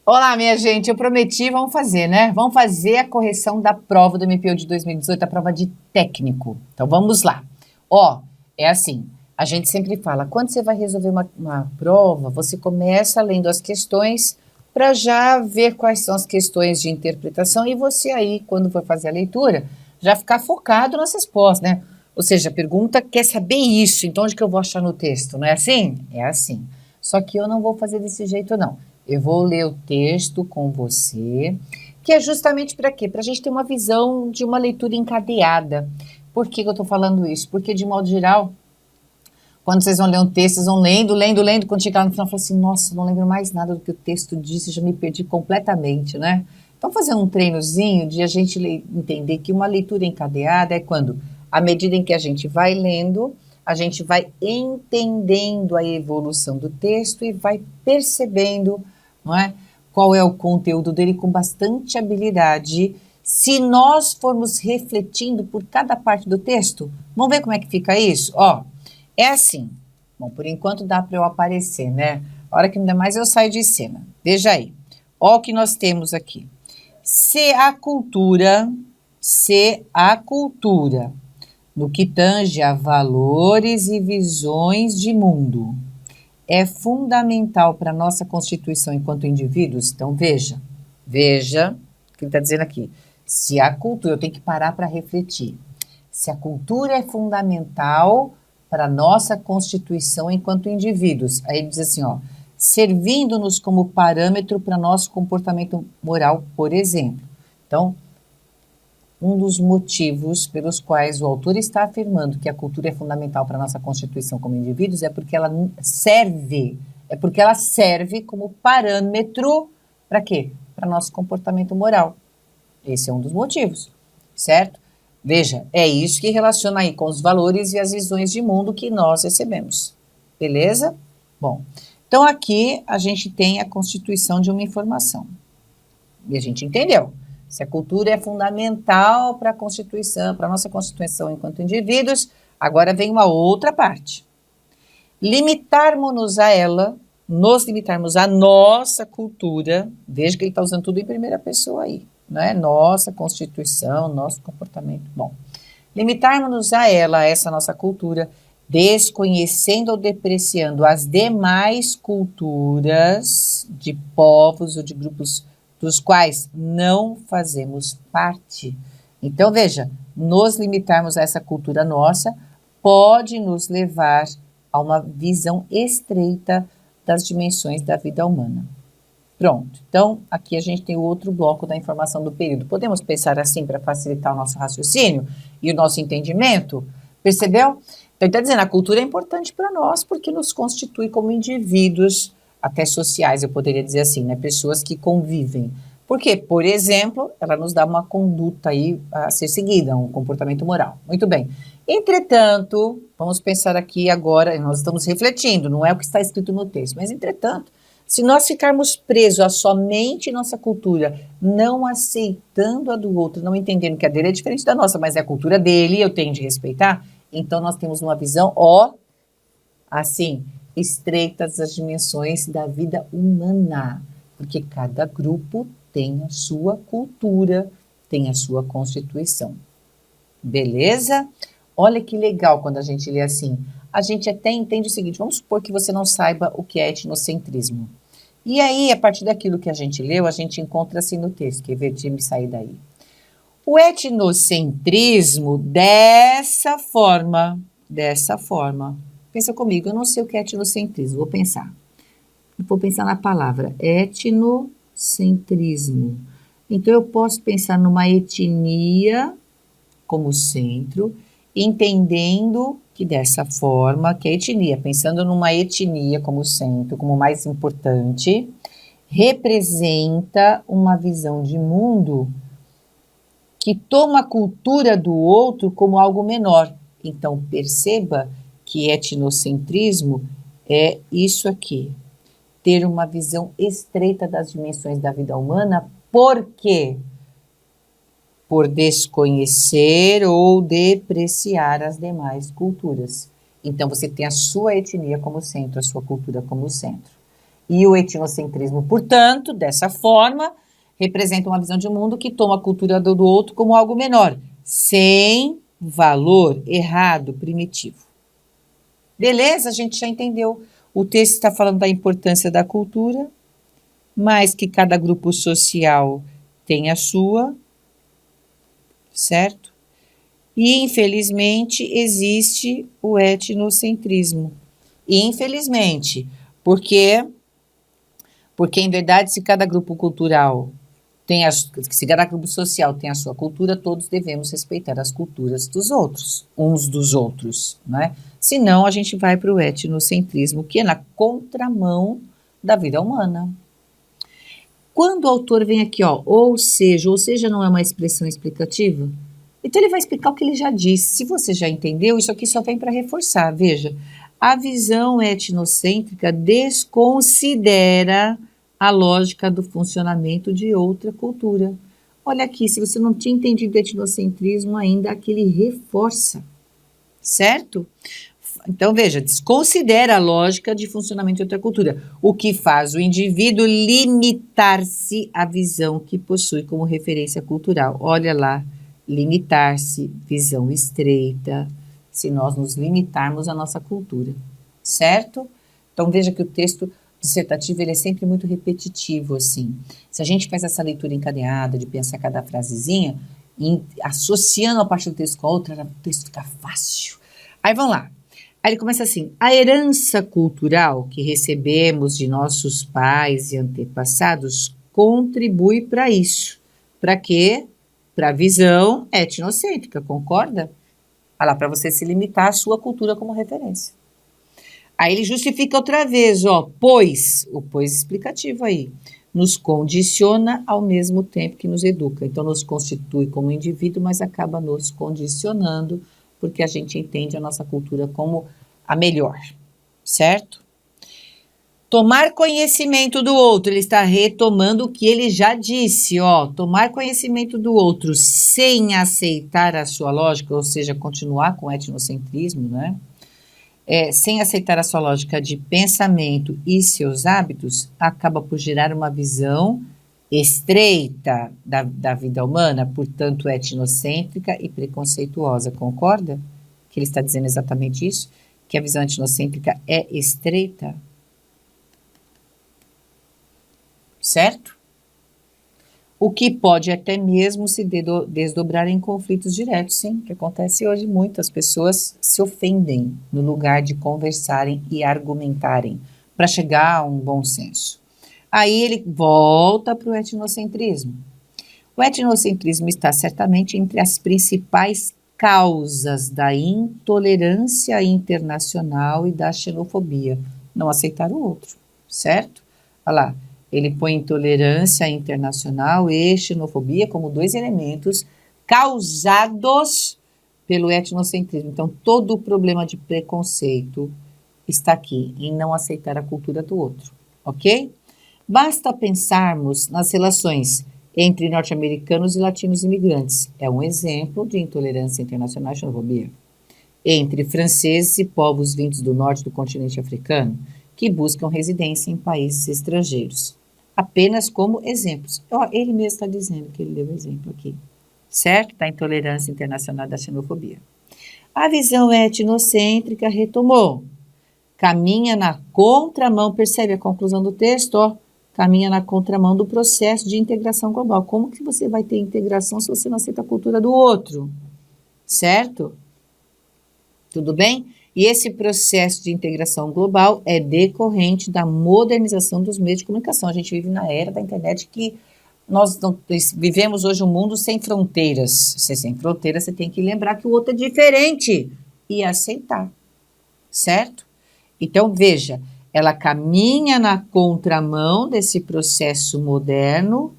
Olá, minha gente, eu prometi, vamos fazer, né? Vamos fazer a correção da prova do MPO de 2018, a prova de técnico. Então, vamos lá. Ó, é assim, a gente sempre fala, quando você vai resolver uma prova, você começa lendo as questões para já ver quais são as questões de interpretação e você aí, quando for fazer a leitura, já ficar focado nas respostas, né? Ou seja, a pergunta quer saber isso, então onde que eu vou achar no texto, não é assim? É assim. Só que eu não vou fazer desse jeito, não. Eu vou ler o texto com você, que é justamente para quê? Para a gente ter uma visão de uma leitura encadeada. Por que eu estou falando isso? Porque, de modo geral, quando vocês vão ler um texto, vocês vão lendo, quando chegar no final, falam assim, nossa, não lembro mais nada do que o texto disse, já me perdi completamente, né? Então, fazer um treinozinho de a gente entender que uma leitura encadeada é quando, à medida em que a gente vai lendo, a gente vai entendendo a evolução do texto e vai percebendo, não é, qual é o conteúdo dele com bastante habilidade. Se nós formos refletindo por cada parte do texto, vamos ver como é que fica isso? Ó, é assim. Bom, por enquanto dá para eu aparecer, né? A hora que não der mais eu saio de cena. Veja aí. Ó o que nós temos aqui. Se a cultura, no que tange a valores e visões de mundo, é fundamental para a nossa constituição enquanto indivíduos, então veja o que ele está dizendo aqui. Se a cultura, eu tenho que parar para refletir. Se a cultura é fundamental para a nossa constituição enquanto indivíduos, aí ele diz assim, ó, servindo-nos como parâmetro para nosso comportamento moral, por exemplo. Então, um dos motivos pelos quais o autor está afirmando que a cultura é fundamental para a nossa constituição como indivíduos é porque ela serve como parâmetro para quê? Para nosso comportamento moral. Esse é um dos motivos, certo? Veja, é isso que relaciona aí com os valores e as visões de mundo que nós recebemos. Beleza? Bom, então aqui a gente tem a constituição de uma informação. E a gente entendeu. Se a cultura é fundamental para a constituição, para a nossa constituição enquanto indivíduos, agora vem uma outra parte. Limitarmos-nos a ela, nos limitarmos à nossa cultura, veja que ele está usando tudo em primeira pessoa aí, né? Nossa constituição, nosso comportamento. Bom, limitarmos-nos a ela, a essa nossa cultura, desconhecendo ou depreciando as demais culturas de povos ou de grupos dos quais não fazemos parte. Então, veja, nos limitarmos a essa cultura nossa pode nos levar a uma visão estreita das dimensões da vida humana. Pronto. Então, aqui a gente tem o outro bloco da informação do período. Podemos pensar assim para facilitar o nosso raciocínio e o nosso entendimento? Percebeu? Então, ele está dizendo, a cultura é importante para nós porque nos constitui como indivíduos, até sociais, eu poderia dizer assim, né? Pessoas que convivem. Porque, por exemplo, ela nos dá uma conduta aí a ser seguida, um comportamento moral. Muito bem. Entretanto, vamos pensar aqui agora, nós estamos refletindo, não é o que está escrito no texto, mas entretanto, se nós ficarmos presos a somente nossa cultura, não aceitando a do outro, não entendendo que a dele é diferente da nossa, mas é a cultura dele, eu tenho de respeitar, então nós temos uma visão, assim, estreita das dimensões da vida humana, porque cada grupo tem a sua cultura, tem a sua constituição. Beleza? Olha que legal quando a gente lê assim. A gente até entende o seguinte, vamos supor que você não saiba o que é etnocentrismo. E aí, a partir daquilo que a gente leu, a gente encontra assim no texto, quer ver de me sair daí. O etnocentrismo, dessa forma, pensa comigo, eu não sei o que é etnocentrismo, vou pensar na palavra etnocentrismo. Então, eu posso pensar numa etnia como centro, entendendo que dessa forma, que a etnia, pensando numa etnia como centro, como mais importante, representa uma visão de mundo que toma a cultura do outro como algo menor. Então, perceba que etnocentrismo é isso aqui, ter uma visão estreita das dimensões da vida humana, por quê? Por desconhecer ou depreciar as demais culturas. Então, você tem a sua etnia como centro, a sua cultura como centro. E o etnocentrismo, portanto, dessa forma, representa uma visão de mundo que toma a cultura do outro como algo menor, sem valor, errado, primitivo. Beleza? A gente já entendeu. O texto está falando da importância da cultura, mas que cada grupo social tem a sua, certo? E, infelizmente, existe o etnocentrismo. E, infelizmente, porque em verdade, se cada grupo cultural se cada grupo social tem a sua cultura, todos devemos respeitar as culturas dos outros, uns dos outros, né? Senão a gente vai para o etnocentrismo, que é na contramão da vida humana. Quando o autor vem aqui, ó, ou seja não é uma expressão explicativa, então ele vai explicar o que ele já disse. Se você já entendeu, isso aqui só vem para reforçar. Veja, a visão etnocêntrica desconsidera a lógica do funcionamento de outra cultura. Olha aqui, se você não tinha entendido o etnocentrismo ainda, aqui ele reforça, certo? Então, veja, desconsidera a lógica de funcionamento de outra cultura, o que faz o indivíduo limitar-se à visão que possui como referência cultural. Olha lá, limitar-se, visão estreita, se nós nos limitarmos à nossa cultura, certo? Então, veja que o texto dissertativo ele é sempre muito repetitivo, assim. Se a gente faz essa leitura encadeada, de pensar cada frasezinha, associando a parte do texto com a outra, o texto fica fácil. Aí vamos lá. Aí ele começa assim: a herança cultural que recebemos de nossos pais e antepassados contribui para isso. Para quê? Para a visão etnocêntrica, concorda? Olha lá, para você se limitar à sua cultura como referência. Aí ele justifica outra vez, ó, pois, o pois explicativo aí, nos condiciona ao mesmo tempo que nos educa. Então, nos constitui como indivíduo, mas acaba nos condicionando, porque a gente entende a nossa cultura como a melhor, certo? Tomar conhecimento do outro, ele está retomando o que ele já disse, ó, tomar conhecimento do outro sem aceitar a sua lógica, ou seja, continuar com o etnocentrismo, né? Sem aceitar a sua lógica de pensamento e seus hábitos, acaba por gerar uma visão estreita da vida humana, portanto etnocêntrica e preconceituosa, concorda? Que ele está dizendo exatamente isso? Que a visão etnocêntrica é estreita? Certo? O que pode até mesmo se desdobrar em conflitos diretos, sim, que acontece hoje. Muitas pessoas se ofendem no lugar de conversarem e argumentarem para chegar a um bom senso. Aí ele volta para o etnocentrismo. O etnocentrismo está certamente entre as principais causas da intolerância internacional e da xenofobia. Não aceitar o outro, certo? Olha lá. Ele põe intolerância internacional e xenofobia como dois elementos causados pelo etnocentrismo. Então, todo o problema de preconceito está aqui, em não aceitar a cultura do outro, ok? Basta pensarmos nas relações entre norte-americanos e latinos imigrantes. É um exemplo de intolerância internacional e xenofobia. Entre franceses e povos vindos do norte do continente africano, que buscam residência em países estrangeiros. Apenas como exemplos. Ele mesmo está dizendo que ele deu exemplo aqui, certo? Da intolerância internacional, da xenofobia. A visão etnocêntrica retomou. Caminha na contramão, percebe a conclusão do texto? Ó, caminha na contramão do processo de integração global. Como que você vai ter integração se você não aceita a cultura do outro? Certo? Tudo bem? E esse processo de integração global é decorrente da modernização dos meios de comunicação. A gente vive na era da internet que nós vivemos hoje um mundo sem fronteiras. Se sem fronteiras, você tem que lembrar que o outro é diferente e aceitar, certo? Então, veja, ela caminha na contramão desse processo moderno,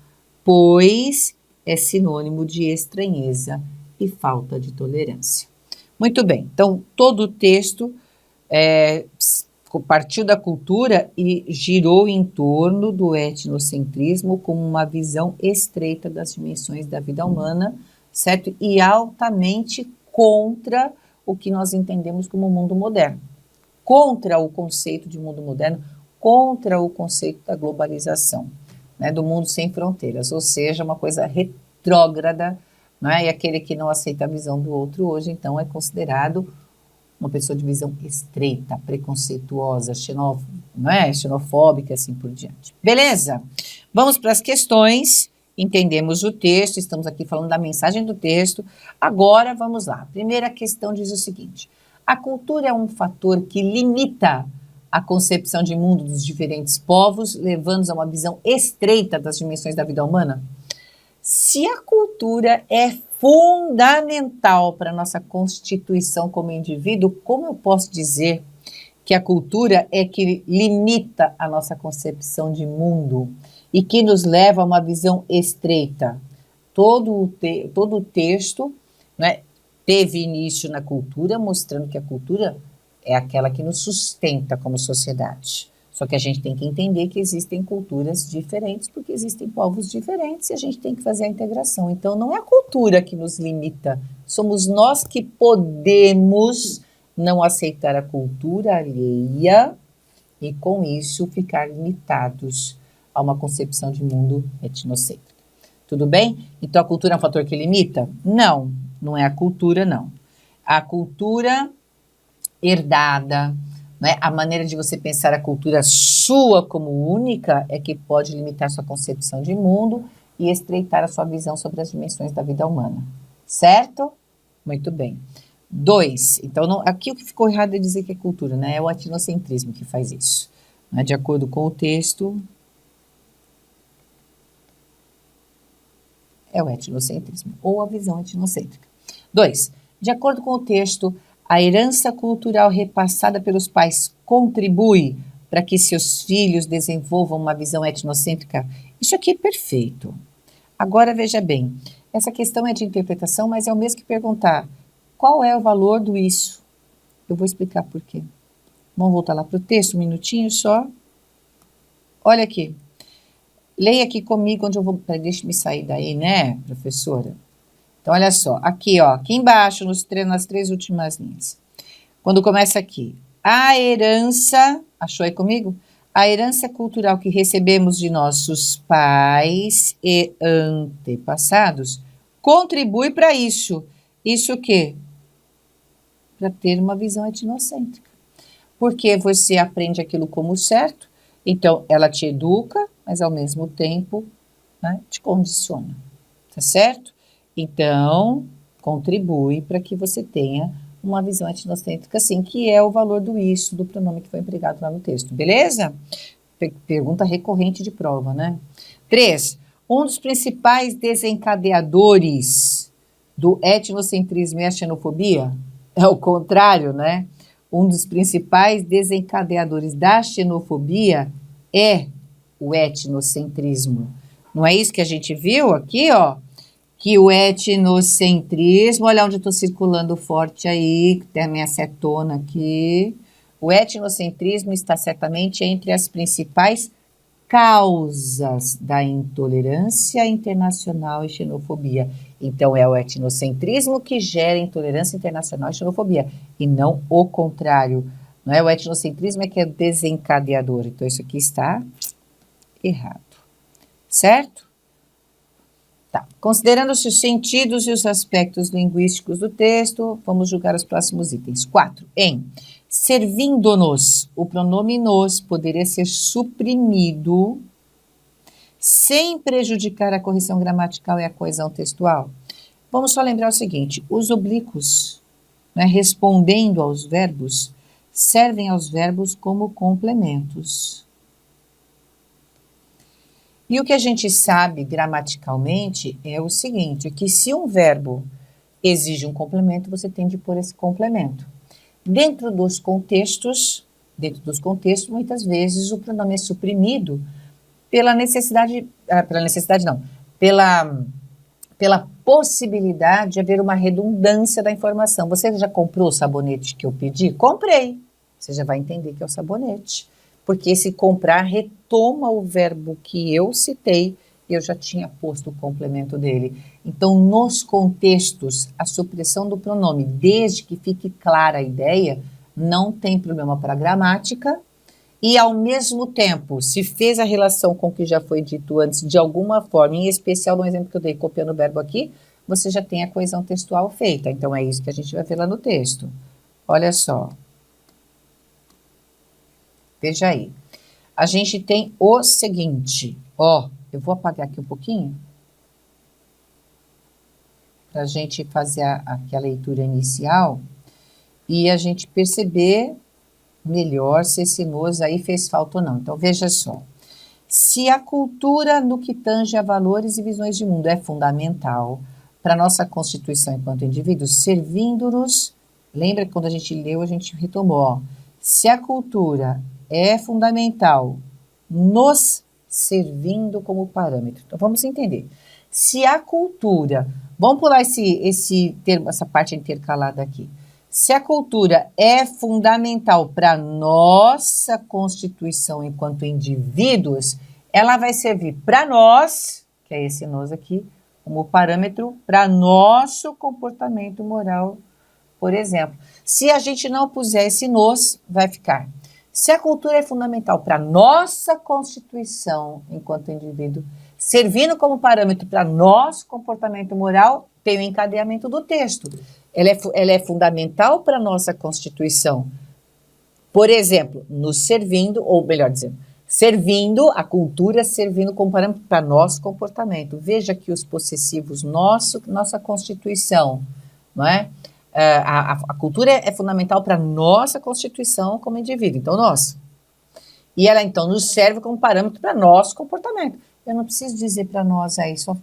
pois é sinônimo de estranheza e falta de tolerância. Muito bem, então todo o texto partiu da cultura e girou em torno do etnocentrismo como uma visão estreita das dimensões da vida humana, certo? E altamente contra o que nós entendemos como mundo moderno. Contra o conceito de mundo moderno, contra o conceito da globalização, né, do mundo sem fronteiras, ou seja, uma coisa retrógrada, né, e aquele que não aceita a visão do outro hoje, então, é considerado uma pessoa de visão estreita, preconceituosa, não é? Xenofóbica, assim por diante. Beleza? Vamos para as questões. Entendemos o texto, estamos aqui falando da mensagem do texto. Agora, vamos lá. A primeira questão diz o seguinte: a cultura é um fator que limita a concepção de mundo dos diferentes povos, levando-os a uma visão estreita das dimensões da vida humana? Se a cultura é fundamental para a nossa constituição como indivíduo, como eu posso dizer que a cultura é que limita a nossa concepção de mundo e que nos leva a uma visão estreita? Todo o texto, né, teve início na cultura, mostrando que a cultura é aquela que nos sustenta como sociedade. Só que a gente tem que entender que existem culturas diferentes, porque existem povos diferentes e a gente tem que fazer a integração. Então, não é a cultura que nos limita, somos nós que podemos não aceitar a cultura alheia e, com isso, ficar limitados a uma concepção de mundo etnocêntrica. Tudo bem? Então, a cultura é um fator que limita? Não, não é a cultura, não. A cultura herdada, né, a maneira de você pensar a cultura sua como única é que pode limitar sua concepção de mundo e estreitar a sua visão sobre as dimensões da vida humana. Certo? Muito bem. 2. Então, aqui o que ficou errado é dizer que é cultura, né? É o etnocentrismo que faz isso. Né? De acordo com o texto, é o etnocentrismo, ou a visão etnocêntrica. 2. De acordo com o texto, a herança cultural repassada pelos pais contribui para que seus filhos desenvolvam uma visão etnocêntrica? Isso aqui é perfeito. Agora, veja bem, essa questão é de interpretação, mas é o mesmo que perguntar qual é o valor do isso. Eu vou explicar por quê. Vamos voltar lá para o texto, um minutinho só. Olha aqui. Leia aqui comigo onde eu vou... Deixa-me sair daí, né, professora? Então, olha só, aqui, ó, aqui embaixo, nas 3 últimas linhas. Quando começa aqui, a herança, achou aí comigo? A herança cultural que recebemos de nossos pais e antepassados contribui para isso. Isso o quê? Para ter uma visão etnocêntrica. Porque você aprende aquilo como certo, então ela te educa, mas ao mesmo tempo, né, te condiciona. Tá certo? Então, contribui para que você tenha uma visão etnocêntrica, sim, que é o valor do isso, do pronome que foi empregado lá no texto, beleza? Pergunta recorrente de prova, né? 3. Um dos principais desencadeadores do etnocentrismo é a xenofobia? É o contrário, né? Um dos principais desencadeadores da xenofobia é o etnocentrismo. Não é isso que a gente viu aqui, ó? Que o etnocentrismo, olha onde eu estou circulando forte aí, tem a minha setona aqui. O etnocentrismo está certamente entre as principais causas da intolerância internacional e xenofobia. Então, é o etnocentrismo que gera intolerância internacional e xenofobia, e não o contrário. Não é? O etnocentrismo é que é desencadeador. Então, isso aqui está errado. Certo? Tá. Considerando-se os sentidos e os aspectos linguísticos do texto, vamos julgar os próximos itens. 4. Servindo-nos, o pronome nos poderia ser suprimido sem prejudicar a correção gramatical e a coesão textual. Vamos só lembrar o seguinte, os oblíquos, né, respondendo aos verbos, servem aos verbos como complementos. E o que a gente sabe gramaticalmente é o seguinte, que se um verbo exige um complemento, você tem de pôr esse complemento. Dentro dos contextos, muitas vezes o pronome é suprimido pela possibilidade de haver uma redundância da informação. Você já comprou o sabonete que eu pedi? Comprei. Você já vai entender que é o sabonete. Porque esse comprar retoma o verbo que eu citei, eu já tinha posto o complemento dele. Então, nos contextos, a supressão do pronome, desde que fique clara a ideia, não tem problema para a gramática e ao mesmo tempo, se fez a relação com o que já foi dito antes, de alguma forma, em especial no exemplo que eu dei, copiando o verbo aqui, você já tem a coesão textual feita. Então, é isso que a gente vai ver lá no texto. Olha só. Veja aí. A gente tem o seguinte, ó, eu vou apagar aqui um pouquinho, para a gente fazer aqui a leitura inicial, e a gente perceber melhor se esse nos aí fez falta ou não. Então, veja só. Se a cultura no que tange a valores e visões de mundo é fundamental para nossa constituição enquanto indivíduos, servindo-nos, lembra que quando a gente leu, a gente retomou, ó, se a cultura é fundamental, nos servindo como parâmetro. Então, vamos entender. Se a cultura, vamos pular esse termo, essa parte intercalada aqui. Se a cultura é fundamental para nossa constituição enquanto indivíduos, ela vai servir para nós, que é esse nós aqui, como parâmetro para nosso comportamento moral, por exemplo. Se a gente não puser esse nos, vai ficar. Se a cultura é fundamental para nossa constituição enquanto indivíduo, servindo como parâmetro para nosso comportamento moral, tem o encadeamento do texto. Ela é fundamental para a nossa constituição. Por exemplo, nos servindo, ou melhor dizendo, servindo, a cultura servindo como parâmetro para nosso comportamento. Veja que os possessivos, nossa constituição, não é? A cultura é fundamental para a nossa constituição como indivíduo, então nós. E ela então nos serve como parâmetro para nosso comportamento. Eu não preciso dizer para nós aí, só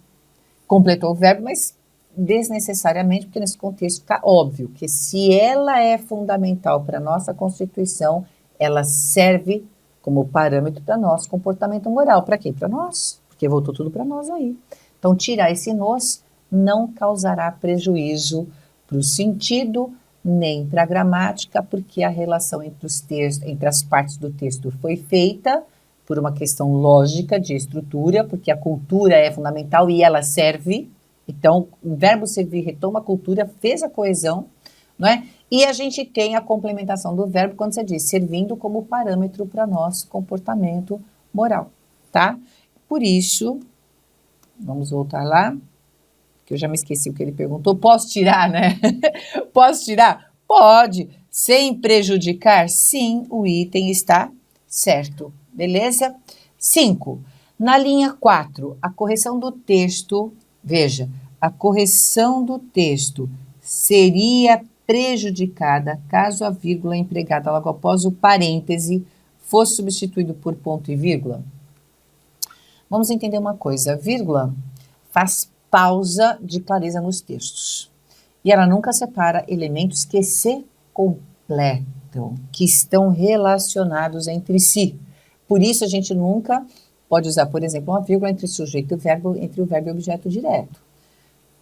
completou o verbo, mas desnecessariamente, porque nesse contexto está óbvio que se ela é fundamental para a nossa constituição, ela serve como parâmetro para nosso comportamento moral. Para quê? Para nós, porque voltou tudo para nós aí. Então, tirar esse nós não causará prejuízo para o sentido, nem para a gramática, porque a relação entre os textos, entre as partes do texto foi feita por uma questão lógica de estrutura, porque a cultura é fundamental e ela serve. Então, o verbo servir retoma a cultura, fez a coesão, não é? E a gente tem a complementação do verbo quando você diz servindo como parâmetro para nosso comportamento moral, tá? Por isso, vamos voltar lá, que eu já me esqueci o que ele perguntou. Posso tirar, né? Posso tirar? Pode. Sem prejudicar? Sim, o item está certo. Beleza? 5. Na linha 4, a correção do texto, veja, a correção do texto seria prejudicada caso a vírgula empregada logo após o parêntese fosse substituído por ponto e vírgula. Vamos entender uma coisa, a vírgula faz pausa de clareza nos textos. E ela nunca separa elementos que se completam, que estão relacionados entre si. Por isso, a gente nunca pode usar, por exemplo, uma vírgula entre sujeito e verbo, entre o verbo e o objeto direto.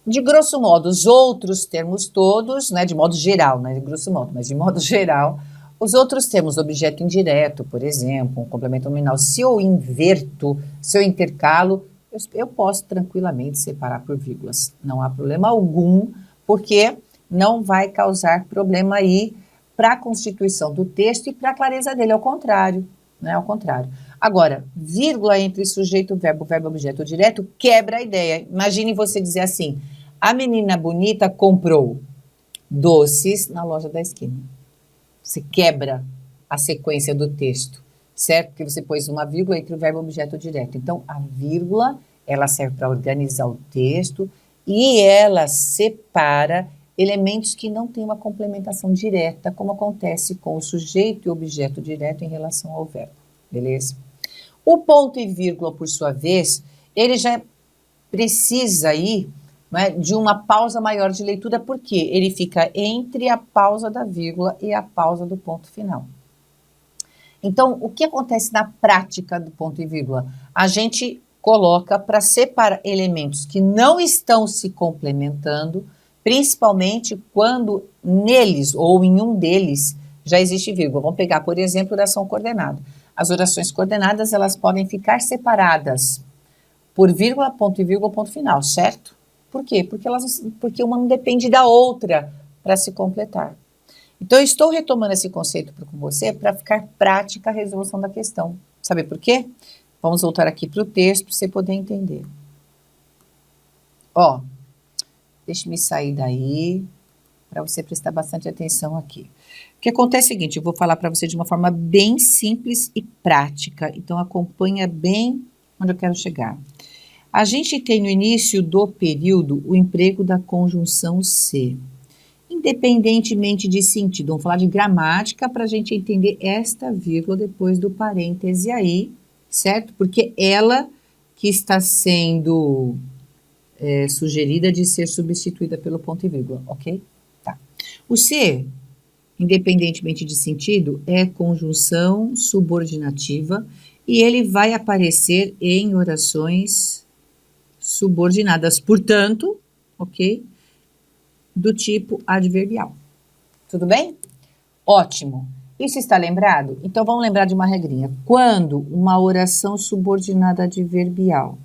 De grosso modo, os outros termos todos, né, de modo geral, né, de grosso modo, mas de modo geral, os outros termos, objeto indireto, por exemplo, um complemento nominal, se eu inverto, se eu intercalo, eu posso tranquilamente separar por vírgulas. Não há problema algum, porque não vai causar problema aí para a constituição do texto e para a clareza dele, ao contrário, né, ao contrário. Agora, vírgula entre sujeito, verbo, verbo, objeto direto, quebra a ideia. Imagine você dizer assim, a menina bonita comprou doces na loja da esquina. Você quebra a sequência do texto, certo? Porque você pôs uma vírgula entre o verbo e o objeto direto. Então, a vírgula, ela serve para organizar o texto e ela separa elementos que não têm uma complementação direta, como acontece com o sujeito e o objeto direto em relação ao verbo. Beleza? O ponto e vírgula, por sua vez, ele já precisa aí, né, de uma pausa maior de leitura, porque ele fica entre a pausa da vírgula e a pausa do ponto final. Então, o que acontece na prática do ponto e vírgula? A gente coloca para separar elementos que não estão se complementando, principalmente quando neles ou em um deles já existe vírgula. Vamos pegar, por exemplo, oração coordenada. As orações coordenadas, elas podem ficar separadas por vírgula, ponto e vírgula, ponto final, certo? Por quê? Porque uma não depende da outra para se completar. Então, eu estou retomando esse conceito com você para ficar prática a resolução da questão. Sabe por quê? Vamos voltar aqui para o texto para você poder entender. Ó, deixa-me sair daí para você prestar bastante atenção aqui. O que acontece é o seguinte, eu vou falar para você de uma forma bem simples e prática, então acompanha bem onde eu quero chegar. A gente tem no início do período o emprego da conjunção se, independentemente de sentido. Vamos falar de gramática para a gente entender esta vírgula depois do parêntese aí, certo? Porque ela que está sendo sugerida de ser substituída pelo ponto e vírgula, ok? Tá. O se, independentemente de sentido, é conjunção subordinativa e ele vai aparecer em orações subordinadas, portanto, ok? Do tipo adverbial. Tudo bem? Ótimo. Isso está lembrado? Então vamos lembrar de uma regrinha. Quando uma oração subordinada adverbial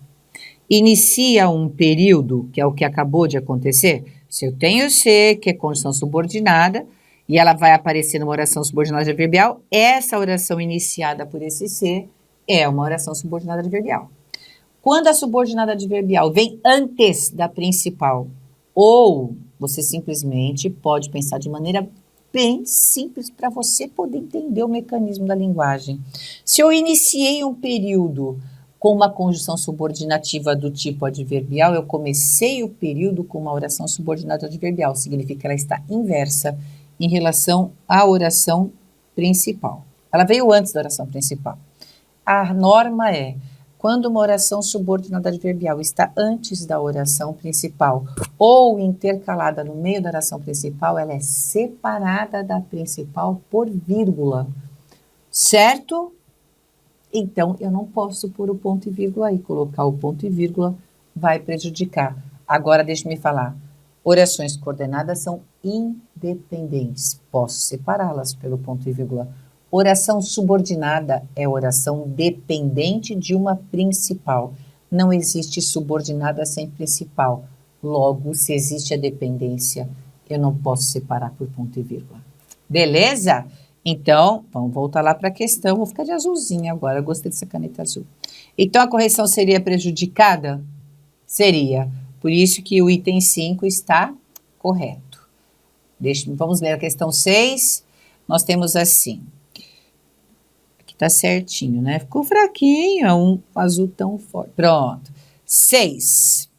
inicia um período, que é o que acabou de acontecer, se eu tenho se, que é conjunção subordinada, e ela vai aparecer numa oração subordinada adverbial, essa oração iniciada por esse se é uma oração subordinada adverbial. Quando a subordinada adverbial vem antes da principal, ou você simplesmente pode pensar de maneira bem simples para você poder entender o mecanismo da linguagem. Se eu iniciei um período com uma conjunção subordinativa do tipo adverbial, eu comecei o período com uma oração subordinada adverbial, significa que ela está inversa em relação à oração principal. Ela veio antes da oração principal. A norma é, quando uma oração subordinada adverbial está antes da oração principal ou intercalada no meio da oração principal, ela é separada da principal por vírgula, certo? Então, eu não posso pôr o ponto e vírgula aí, colocar o ponto e vírgula vai prejudicar. Agora, deixe-me falar, orações coordenadas são independentes, posso separá-las pelo ponto e vírgula. Oração subordinada é oração dependente de uma principal. Não existe subordinada sem principal. Logo, se existe a dependência, eu não posso separar por ponto e vírgula. Beleza? Então, vamos voltar lá para a questão. Vou ficar de azulzinho agora, eu gostei dessa caneta azul. Então, a correção seria prejudicada? Seria. Por isso que o item 5 está correto. Vamos ler a questão 6. Nós temos assim. Tá certinho, né? Ficou fraquinho, é um azul tão forte. Pronto. 6.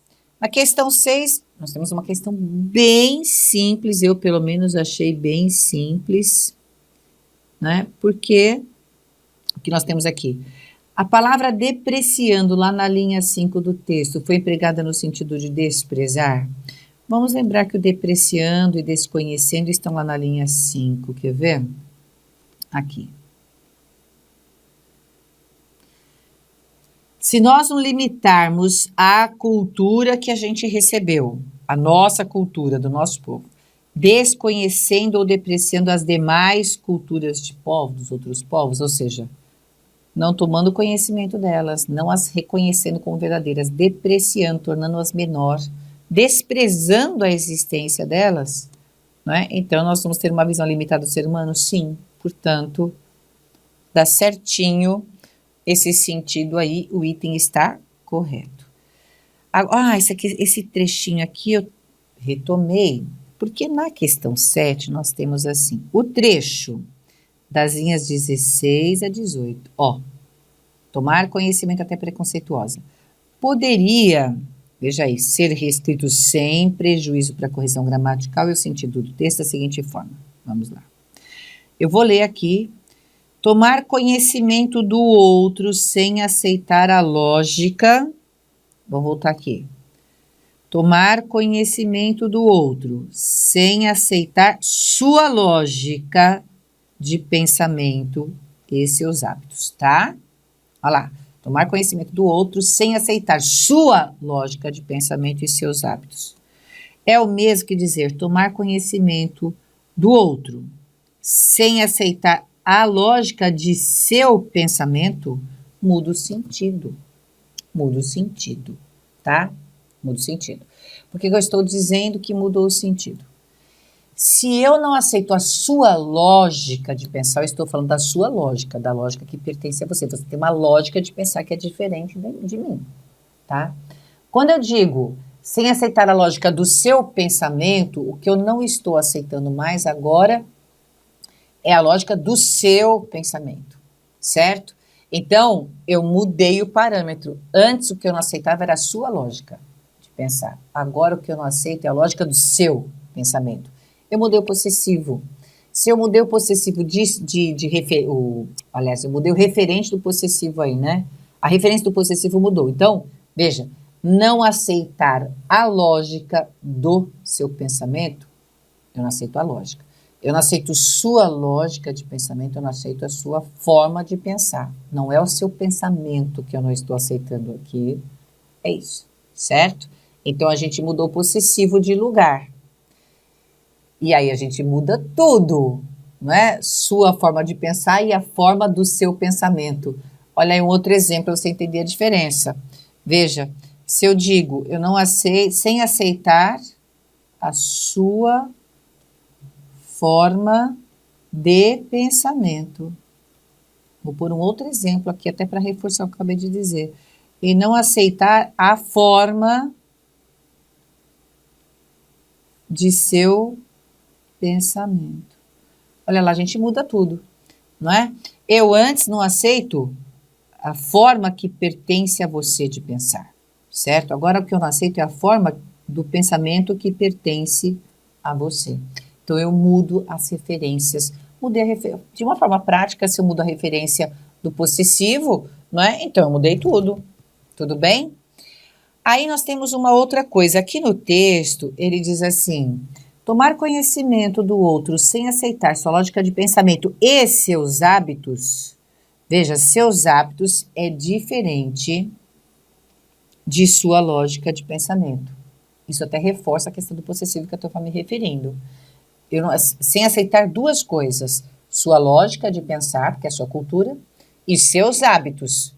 Na questão 6, nós temos uma questão bem simples, eu pelo menos achei bem simples, né? Porque o que nós temos aqui? A palavra depreciando lá na linha 5 do texto foi empregada no sentido de desprezar? Vamos lembrar que o depreciando e desconhecendo estão lá na linha 5, quer ver? Aqui. Se nós não limitarmos a cultura que a gente recebeu, a nossa cultura, do nosso povo, desconhecendo ou depreciando as demais culturas de povos, dos outros povos, ou seja, não tomando conhecimento delas, não as reconhecendo como verdadeiras, depreciando, tornando-as menor, desprezando a existência delas, não é? Então nós vamos ter uma visão limitada do ser humano? Sim, portanto, dá certinho esse sentido aí, o item está correto. Esse trechinho aqui eu retomei, porque na questão 7 nós temos assim, o trecho das linhas 16 a 18, ó, tomar conhecimento até preconceituosa, poderia, veja aí, ser reescrito sem prejuízo para a correção gramatical e o sentido do texto da seguinte forma, vamos lá. Eu vou ler aqui. Tomar conhecimento do outro sem aceitar a lógica. Vou voltar aqui. Tomar conhecimento do outro sem aceitar sua lógica de pensamento e seus hábitos, tá? Olha lá. Tomar conhecimento do outro sem aceitar sua lógica de pensamento e seus hábitos. É o mesmo que dizer tomar conhecimento do outro sem aceitar a lógica de seu pensamento, muda o sentido. Muda o sentido, tá? Muda o sentido. Por que eu estou dizendo que mudou o sentido? Se eu não aceito a sua lógica de pensar, eu estou falando da sua lógica, da lógica que pertence a você. Você tem uma lógica de pensar que é diferente de mim, tá? Quando eu digo sem aceitar a lógica do seu pensamento, o que eu não estou aceitando mais agora é a lógica do seu pensamento, certo? Então, eu mudei o parâmetro. Antes, o que eu não aceitava era a sua lógica de pensar. Agora, o que eu não aceito é a lógica do seu pensamento. Eu mudei o possessivo. Se eu mudei o possessivo aliás, eu mudei o referente do possessivo aí, né? A referência do possessivo mudou. Então, veja, não aceitar a lógica do seu pensamento, eu não aceito a lógica. Eu não aceito sua lógica de pensamento, eu não aceito a sua forma de pensar. Não é o seu pensamento que eu não estou aceitando aqui. É isso, certo? Então, a gente mudou o possessivo de lugar. E aí a gente muda tudo, não é? Sua forma de pensar e a forma do seu pensamento. Olha aí um outro exemplo para você entender a diferença. Veja, se eu digo, eu não aceito, sem aceitar a sua forma de pensamento. Vou pôr um outro exemplo aqui, até para reforçar o que eu acabei de dizer. E não aceitar a forma de seu pensamento. Olha lá, a gente muda tudo, não é? Eu antes não aceito a forma que pertence a você de pensar, certo? Agora o que eu não aceito é a forma do pensamento que pertence a você. Então eu mudo as referências. De uma forma prática, se eu mudo a referência do possessivo, não é? Então eu mudei tudo. Tudo bem? Aí nós temos uma outra coisa. Aqui no texto, ele diz assim: tomar conhecimento do outro sem aceitar sua lógica de pensamento e seus hábitos. Veja, seus hábitos é diferente de sua lógica de pensamento. Isso até reforça a questão do possessivo que eu estou me referindo. Sem aceitar duas coisas: sua lógica de pensar, que é a sua cultura, e seus hábitos,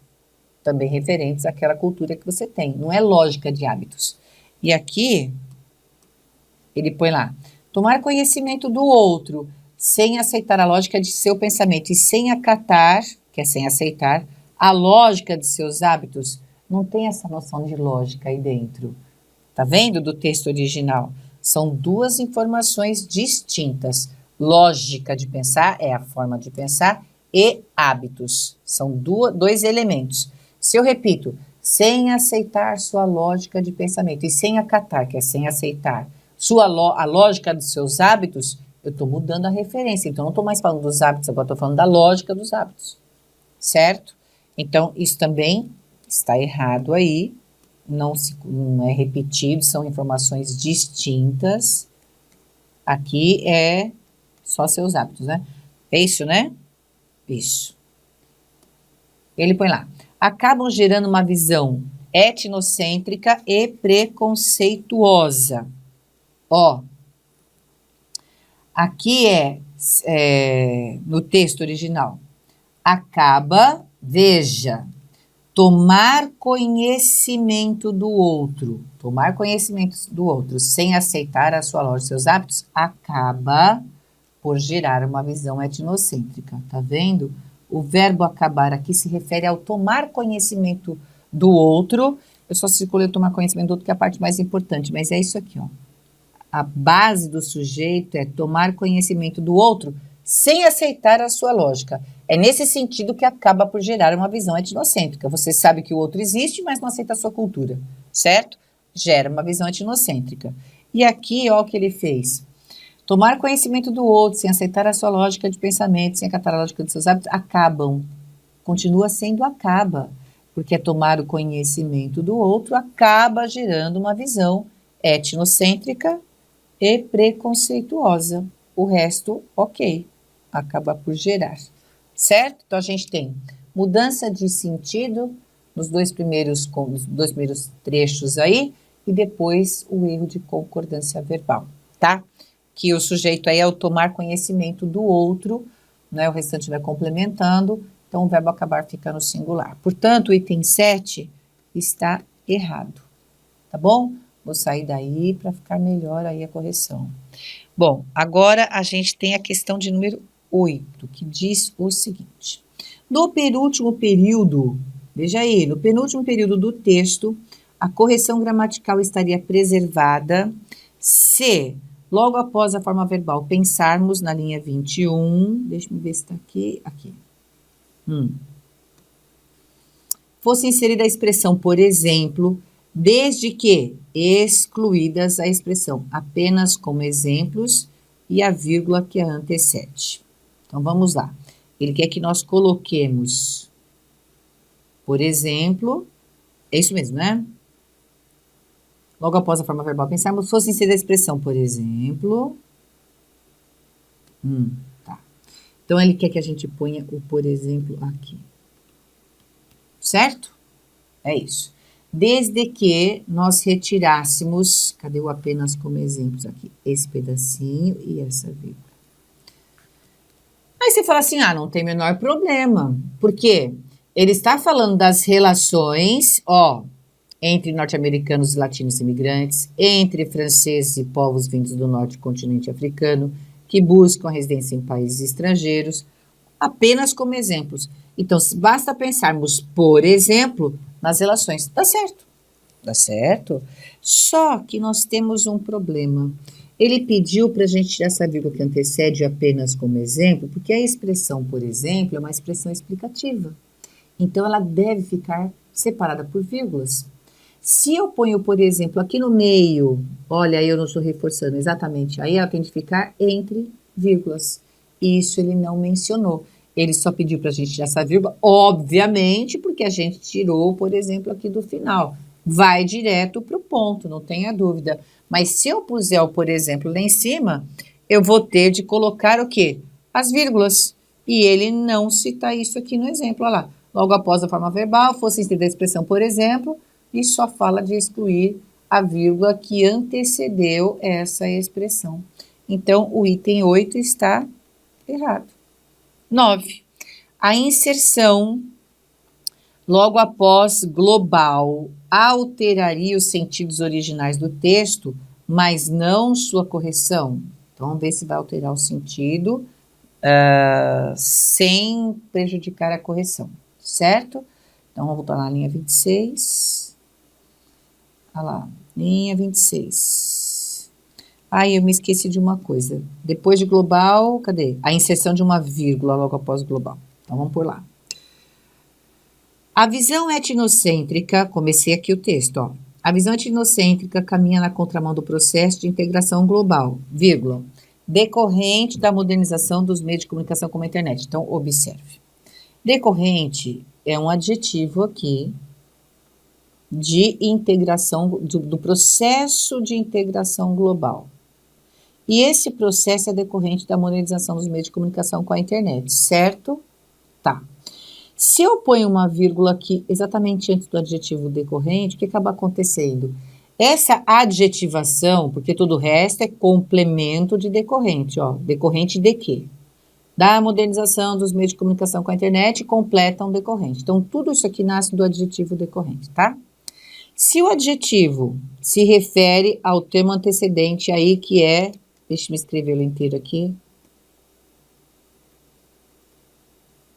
também referentes àquela cultura que você tem. Não é lógica de hábitos. E aqui, ele põe lá: tomar conhecimento do outro sem aceitar a lógica de seu pensamento e sem acatar, que é sem aceitar, a lógica de seus hábitos. Não tem essa noção de lógica aí dentro. Tá vendo do texto original? São duas informações distintas. Lógica de pensar é a forma de pensar e hábitos. São dois elementos. Se eu repito, sem aceitar sua lógica de pensamento e sem acatar, que é sem aceitar, a lógica dos seus hábitos, eu estou mudando a referência. Então, não estou mais falando dos hábitos, agora estou falando da lógica dos hábitos. Certo? Então, isso também está errado aí. Não é repetido, são informações distintas. Aqui é só seus hábitos, né? É isso, né? Isso. Ele põe lá: acabam gerando uma visão etnocêntrica e preconceituosa. Ó, aqui no texto original, acaba, veja, tomar conhecimento do outro sem aceitar a sua lógica, seus hábitos, acaba por gerar uma visão etnocêntrica, tá vendo? O verbo acabar aqui se refere ao tomar conhecimento do outro. Eu só circulei tomar conhecimento do outro, que é a parte mais importante, mas é isso aqui, ó. A base do sujeito é tomar conhecimento do outro sem aceitar a sua lógica. É nesse sentido que acaba por gerar uma visão etnocêntrica. Você sabe que o outro existe, mas não aceita a sua cultura, certo? Gera uma visão etnocêntrica. E aqui, ó, o que ele fez. Tomar conhecimento do outro, sem aceitar a sua lógica de pensamento, sem acatar a lógica dos seus hábitos, acabam. Continua sendo acaba, porque tomar o conhecimento do outro acaba gerando uma visão etnocêntrica e preconceituosa. O resto, ok, acaba por gerar, certo? Então, a gente tem mudança de sentido nos dois primeiros trechos aí, e depois o erro de concordância verbal, tá? Que o sujeito aí é o tomar conhecimento do outro, né? O restante vai complementando, então o verbo acabar fica no singular. Portanto, o item 7 está errado, tá bom? Vou sair daí para ficar melhor aí a correção. Bom, agora a gente tem a questão de número 8, que diz o seguinte. No penúltimo período, veja aí, no penúltimo período do texto, a correção gramatical estaria preservada se, logo após a forma verbal, pensarmos na linha 21, deixa eu ver se está aqui. Fosse inserida a expressão, por exemplo, desde que excluídas a expressão apenas como exemplos e a vírgula que a antecede. Então, vamos lá. Ele quer que nós coloquemos, por exemplo, é isso mesmo, né? Logo após a forma verbal, pensarmos, fosse inserida a expressão, por exemplo. Tá. Então, ele quer que a gente ponha o por exemplo aqui. Certo? É isso. Desde que nós retirássemos, cadê o apenas como exemplos aqui? Esse pedacinho e essa vírgula. Aí você fala assim, não tem menor problema. Por quê? Ele está falando das relações, entre norte-americanos e latinos imigrantes, entre franceses e povos vindos do norte do continente africano, que buscam a residência em países estrangeiros, apenas como exemplos. Então, basta pensarmos, por exemplo, nas relações. Tá certo. Tá certo? Só que nós temos um problema. Ele pediu para a gente tirar essa vírgula que antecede apenas como exemplo, porque a expressão, por exemplo, é uma expressão explicativa. Então, ela deve ficar separada por vírgulas. Se eu ponho, por exemplo, aqui no meio, olha, aí eu não estou reforçando exatamente, aí ela tem de ficar entre vírgulas. Isso ele não mencionou. Ele só pediu para a gente tirar essa vírgula, obviamente, porque a gente tirou, por exemplo, aqui do final. Vai direto para o ponto, não tenha dúvida. Mas se eu puser o por exemplo lá em cima, eu vou ter de colocar o quê? As vírgulas. E ele não cita isso aqui no exemplo, olha lá. Logo após a forma verbal, fosse inserida a expressão por exemplo, e só fala de excluir a vírgula que antecedeu essa expressão. Então, o item 8 está errado. 9. A inserção logo após global alteraria os sentidos originais do texto, mas não sua correção. Então, vamos ver se vai alterar o sentido sem prejudicar a correção, certo? Então, vamos voltar na linha 26. Olha lá, linha 26. Eu me esqueci de uma coisa. Depois de global, cadê? A inserção de uma vírgula logo após global. Então, vamos por lá. A visão etnocêntrica, comecei aqui o texto, A visão etnocêntrica caminha na contramão do processo de integração global, vírgula, decorrente da modernização dos meios de comunicação como a internet. Então, observe. Decorrente é um adjetivo aqui de integração, do processo de integração global. E esse processo é decorrente da modernização dos meios de comunicação com a internet, certo? Tá. Se eu ponho uma vírgula aqui exatamente antes do adjetivo decorrente, o que acaba acontecendo? Essa adjetivação, porque todo o resto é complemento de decorrente, decorrente de quê? Da modernização dos meios de comunicação com a internet, completa um decorrente. Então, tudo isso aqui nasce do adjetivo decorrente, tá? Se o adjetivo se refere ao termo antecedente aí, que é, deixa eu escrevê-lo inteiro aqui,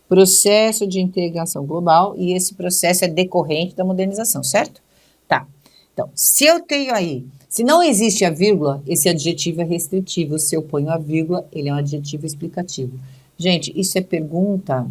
processo de integração global, e esse processo é decorrente da modernização, certo? Tá. Então, se eu tenho aí, se não existe a vírgula, esse adjetivo é restritivo. Se eu ponho a vírgula, ele é um adjetivo explicativo. Gente, isso é pergunta,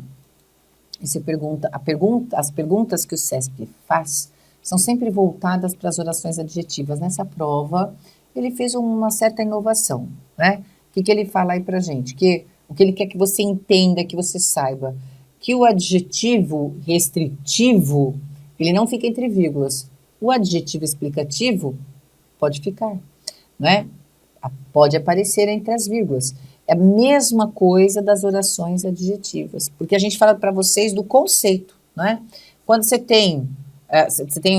as perguntas que o CESP faz são sempre voltadas para as orações adjetivas. Nessa prova, ele fez uma certa inovação, né? O que ele fala aí pra gente? O que ele quer que você entenda, que você saiba, que o adjetivo restritivo, ele não fica entre vírgulas. O adjetivo explicativo pode ficar, né? Pode aparecer entre as vírgulas. É a mesma coisa das orações adjetivas, porque a gente fala para vocês do conceito, né? Quando você tem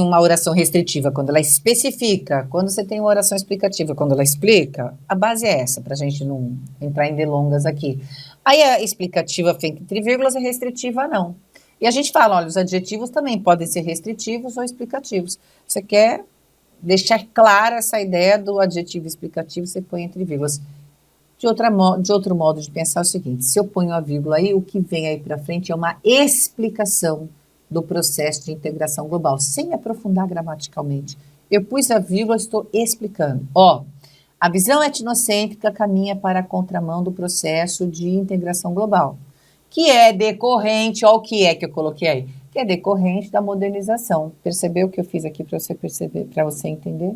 uma oração restritiva, quando ela especifica, quando você tem uma oração explicativa, quando ela explica, a base é essa, para a gente não entrar em delongas aqui. Aí a explicativa fica entre vírgulas, a restritiva não. E a gente fala, olha, os adjetivos também podem ser restritivos ou explicativos. Você quer deixar clara essa ideia do adjetivo explicativo, você põe entre vírgulas. De outro modo de pensar é o seguinte, se eu ponho a vírgula aí, o que vem aí para frente é uma explicação do processo de integração global, sem aprofundar gramaticalmente. Eu pus a vírgula, estou explicando. Ó, a visão etnocêntrica caminha para a contramão do processo de integração global, que é decorrente, ó o que é que eu coloquei aí, que é decorrente da modernização. Percebeu o que eu fiz aqui para você perceber, para você entender?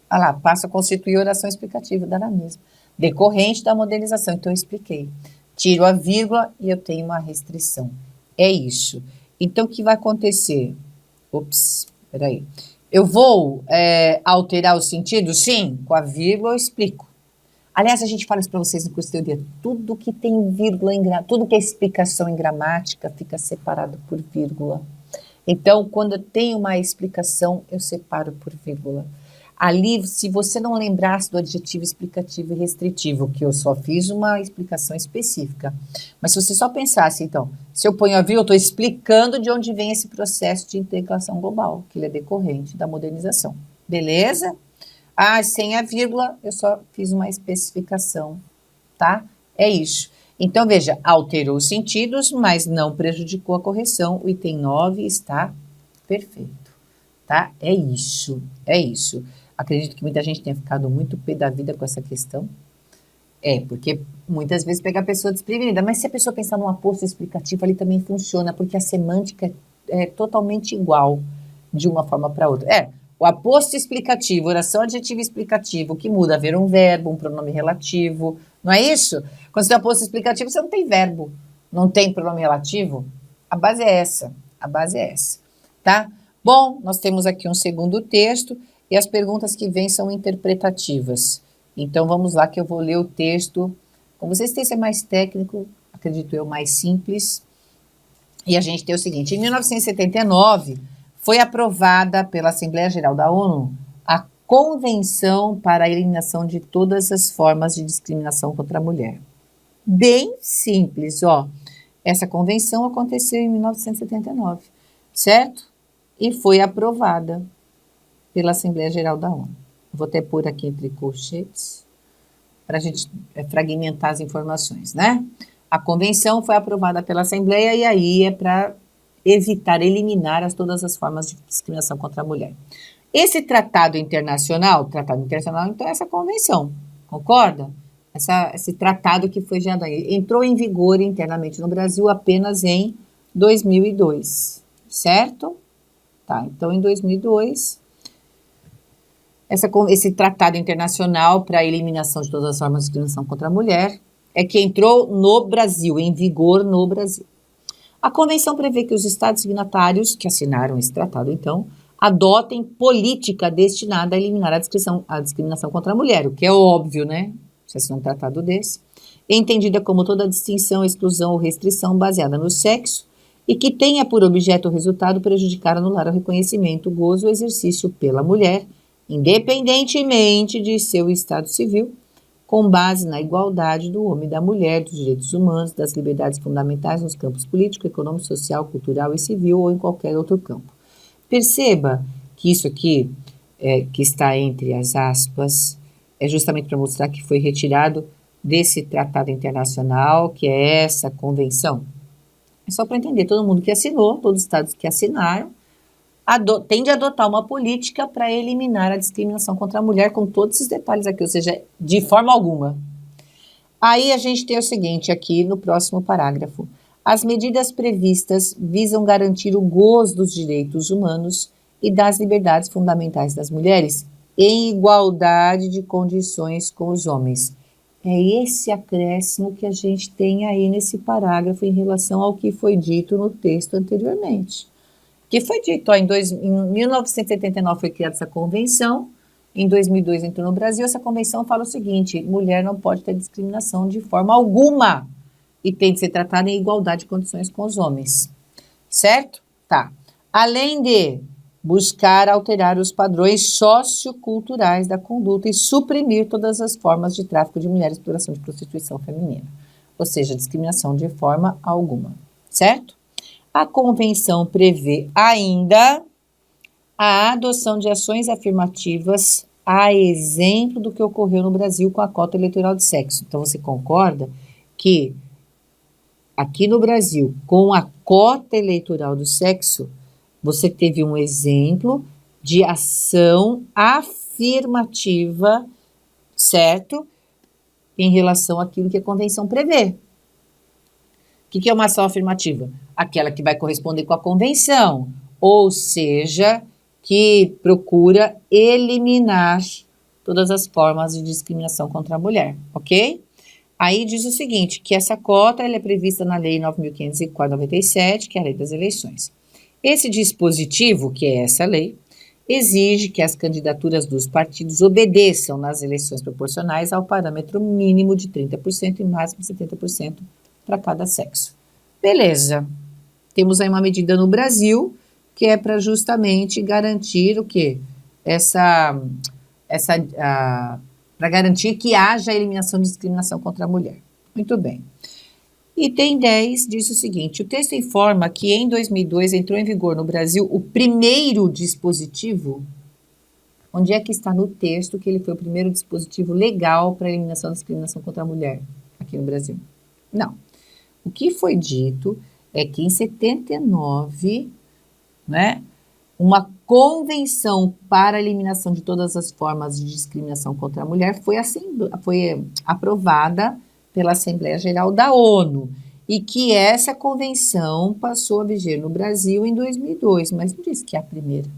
Ah lá, passa a constituir oração explicativa, dá na mesma. Decorrente da modernização, então eu expliquei. Tiro a vírgula e eu tenho uma restrição. É isso. Então, o que vai acontecer? Ops, peraí. Eu vou alterar o sentido? Sim, com a vírgula eu explico. Aliás, a gente fala isso para vocês no curso de teoria. Tudo que tem vírgula, tudo que é explicação em gramática fica separado por vírgula. Então, quando eu tenho uma explicação, eu separo por vírgula. Ali, se você não lembrasse do adjetivo explicativo e restritivo, que eu só fiz uma explicação específica, mas se você só pensasse, então, se eu ponho a vírgula, eu estou explicando de onde vem esse processo de integração global, que ele é decorrente da modernização. Beleza? Ah, sem a vírgula, eu só fiz uma especificação, tá? É isso. Então, veja, alterou os sentidos, mas não prejudicou a correção. O item 9 está perfeito, tá? É isso, é isso. Acredito que muita gente tenha ficado muito pé da vida com essa questão. Porque muitas vezes pega a pessoa desprevenida, mas se a pessoa pensar num aposto explicativo, ali também funciona, porque a semântica é totalmente igual de uma forma para outra. O aposto explicativo, oração adjetiva explicativo, que muda haver um verbo, um pronome relativo, não é isso? Quando você tem aposto explicativo, você não tem verbo, não tem pronome relativo. A base é essa, tá? Bom, nós temos aqui um segundo texto e as perguntas que vêm são interpretativas. Então, vamos lá que eu vou ler o texto. Como vocês têm que ser mais técnico, acredito eu, mais simples. E a gente tem o seguinte, em 1979, foi aprovada pela Assembleia Geral da ONU a Convenção para a Eliminação de Todas as Formas de Discriminação contra a Mulher. Bem simples, ó. Essa convenção aconteceu em 1979, certo? E foi aprovada pela Assembleia Geral da ONU. Vou até pôr aqui entre colchetes, para a gente fragmentar as informações, né? A convenção foi aprovada pela Assembleia e aí é para evitar, eliminar todas as formas de discriminação contra a mulher. Esse tratado internacional, então é essa convenção, concorda? Esse tratado que foi já entrou em vigor internamente no Brasil apenas em 2002, certo? Tá, então em 2002, esse tratado internacional para a eliminação de todas as formas de discriminação contra a mulher é que entrou no Brasil, em vigor no Brasil. A convenção prevê que os estados signatários, que assinaram esse tratado, então, adotem política destinada a eliminar a discriminação contra a mulher, o que é óbvio, né? Se assinar um tratado desse, entendida como toda distinção, exclusão ou restrição baseada no sexo e que tenha por objeto o resultado prejudicar, anular o reconhecimento, o gozo ou exercício pela mulher, independentemente de seu estado civil, com base na igualdade do homem e da mulher, dos direitos humanos, das liberdades fundamentais nos campos político, econômico, social, cultural e civil ou em qualquer outro campo. Perceba que isso aqui, que está entre as aspas, é justamente para mostrar que foi retirado desse tratado internacional, que é essa convenção. É só para entender, todo mundo que assinou, todos os estados que assinaram, tende a adotar uma política para eliminar a discriminação contra a mulher, com todos esses detalhes aqui, ou seja, de forma alguma. Aí a gente tem o seguinte aqui no próximo parágrafo. As medidas previstas visam garantir o gozo dos direitos humanos e das liberdades fundamentais das mulheres em igualdade de condições com os homens. É esse acréscimo que a gente tem aí nesse parágrafo em relação ao que foi dito no texto anteriormente. Que foi dito, em 1979 foi criada essa convenção, em 2002 entrou no Brasil, essa convenção fala o seguinte, mulher não pode ter discriminação de forma alguma e tem de ser tratada em igualdade de condições com os homens, certo? Tá. Além de buscar alterar os padrões socioculturais da conduta e suprimir todas as formas de tráfico de mulheres, exploração de prostituição feminina, ou seja, discriminação de forma alguma, certo? A convenção prevê ainda a adoção de ações afirmativas a exemplo do que ocorreu no Brasil com a cota eleitoral de sexo. Então, você concorda que aqui no Brasil, com a cota eleitoral do sexo, você teve um exemplo de ação afirmativa, certo? Em relação àquilo que a convenção prevê. O que é uma ação afirmativa? Aquela que vai corresponder com a convenção, ou seja, que procura eliminar todas as formas de discriminação contra a mulher, ok? Aí diz o seguinte, que essa cota ela é prevista na Lei 9.597, que é a Lei das Eleições. Esse dispositivo, que é essa lei, exige que as candidaturas dos partidos obedeçam nas eleições proporcionais ao parâmetro mínimo de 30% e máximo 70% para cada sexo. Beleza. Temos aí uma medida no Brasil que é para justamente garantir o quê? Para garantir que haja a eliminação de discriminação contra a mulher. Muito bem. Item 10 diz o seguinte, o texto informa que em 2002 entrou em vigor no Brasil o primeiro dispositivo. Onde é que está no texto que ele foi o primeiro dispositivo legal para a eliminação da discriminação contra a mulher aqui no Brasil? Não. O que foi dito é que em 79, né, uma convenção para a eliminação de todas as formas de discriminação contra a mulher foi aprovada pela Assembleia Geral da ONU, e que essa convenção passou a viger no Brasil em 2002, mas não disse que é a primeira,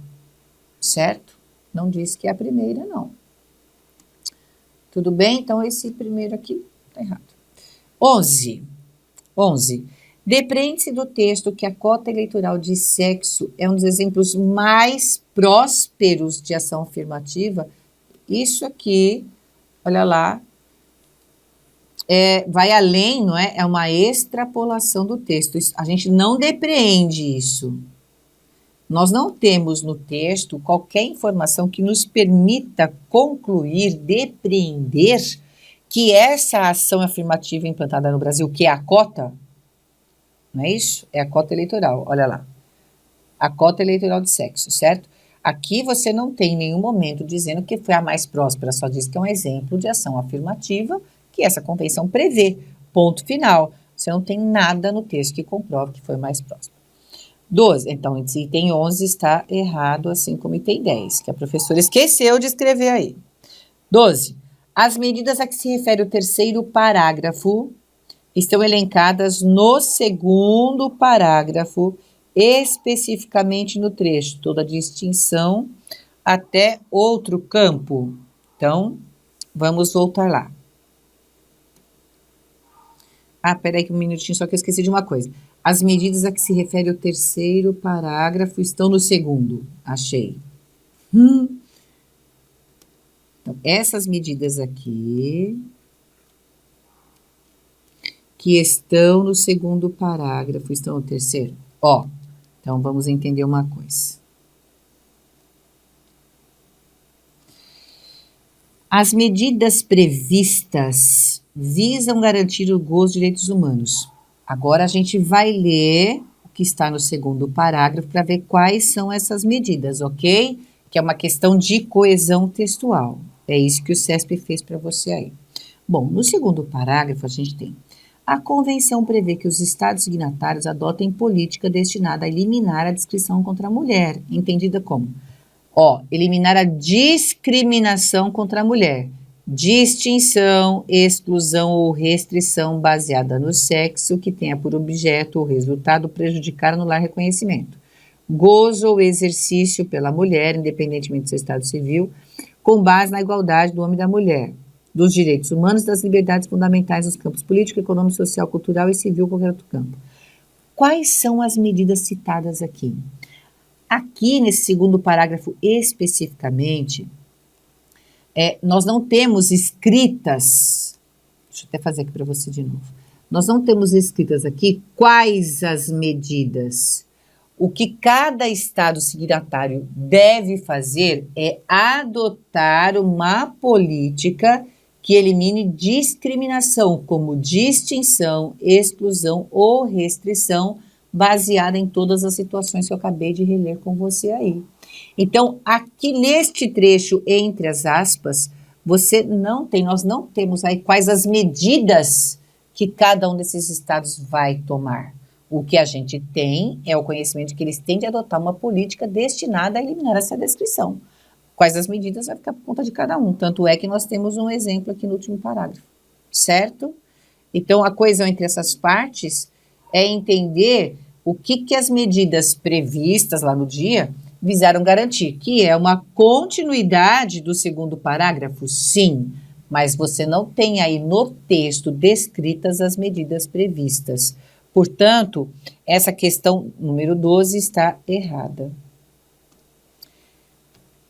certo? Não disse que é a primeira, não. Tudo bem? Então, esse primeiro aqui está errado. 11. Depreende-se do texto que a cota eleitoral de sexo é um dos exemplos mais prósperos de ação afirmativa. Isso aqui, olha lá, vai além, não é? É uma extrapolação do texto. A gente não depreende isso. Nós não temos no texto qualquer informação que nos permita concluir, depreender que essa ação afirmativa implantada no Brasil, que é a cota, não é isso? É a cota eleitoral, olha lá. A cota eleitoral de sexo, certo? Aqui você não tem em nenhum momento dizendo que foi a mais próspera, só diz que é um exemplo de ação afirmativa que essa convenção prevê, ponto final. Você não tem nada no texto que comprove que foi mais próspero. 12, então, item 11 está errado, assim como item 10, que a professora esqueceu de escrever aí. 12, as medidas a que se refere o terceiro parágrafo estão elencadas no segundo parágrafo, especificamente no trecho, toda distinção até outro campo. Então, vamos voltar lá. Peraí um minutinho, só que eu esqueci de uma coisa. As medidas a que se refere o terceiro parágrafo estão no segundo. Achei. Então, essas medidas aqui, que estão no segundo parágrafo, estão no terceiro? Então vamos entender uma coisa. As medidas previstas visam garantir o gozo de direitos humanos. Agora a gente vai ler o que está no segundo parágrafo para ver quais são essas medidas, ok? Que é uma questão de coesão textual. É isso que o CESP fez para você aí. Bom, no segundo parágrafo a gente tem: a convenção prevê que os estados signatários adotem política destinada a eliminar a discriminação contra a mulher, entendida como eliminar a discriminação contra a mulher, distinção, exclusão ou restrição baseada no sexo que tenha por objeto ou resultado prejudicar ou anular reconhecimento, gozo ou exercício pela mulher, independentemente do seu estado civil, com base na igualdade do homem e da mulher, dos direitos humanos e das liberdades fundamentais nos campos político, econômico, social, cultural e civil, qualquer outro campo. Quais são as medidas citadas aqui? Aqui, nesse segundo parágrafo especificamente, nós não temos escritas, deixa eu até fazer aqui para você de novo, nós não temos escritas aqui quais as medidas. O que cada estado signatário deve fazer é adotar uma política que elimine discriminação, como distinção, exclusão ou restrição baseada em todas as situações que eu acabei de reler com você aí. Então, aqui neste trecho entre as aspas, nós não temos aí quais as medidas que cada um desses estados vai tomar. O que a gente tem é o conhecimento de que eles têm de adotar uma política destinada a eliminar essa descrição. Quais as medidas vai ficar por conta de cada um. Tanto é que nós temos um exemplo aqui no último parágrafo, certo? Então, a coesão entre essas partes é entender o que as medidas previstas lá no dia visaram garantir, que é uma continuidade do segundo parágrafo, sim, mas você não tem aí no texto descritas as medidas previstas. Portanto, essa questão número 12 está errada.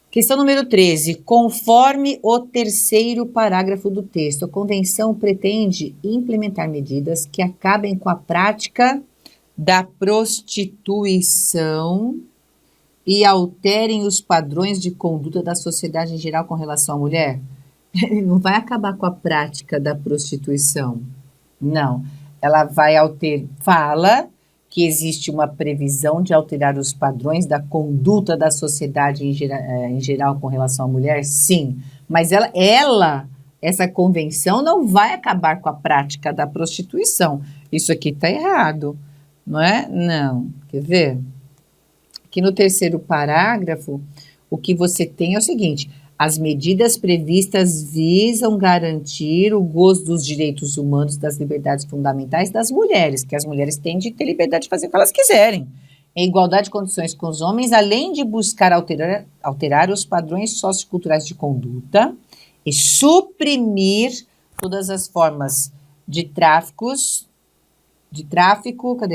Questão número 13. Conforme o terceiro parágrafo do texto, a Convenção pretende implementar medidas que acabem com a prática da prostituição e alterem os padrões de conduta da sociedade em geral com relação à mulher. Não vai acabar com a prática da prostituição, não. Ela vai fala que existe uma previsão de alterar os padrões da conduta da sociedade em geral com relação à mulher, sim. Mas essa convenção não vai acabar com a prática da prostituição. Isso aqui está errado, não é? Não. Quer ver? Aqui no terceiro parágrafo, o que você tem é o seguinte: as medidas previstas visam garantir o gozo dos direitos humanos, das liberdades fundamentais das mulheres, que as mulheres têm de ter liberdade de fazer o que elas quiserem, em igualdade de condições com os homens, além de buscar alterar os padrões socioculturais de conduta e suprimir todas as formas de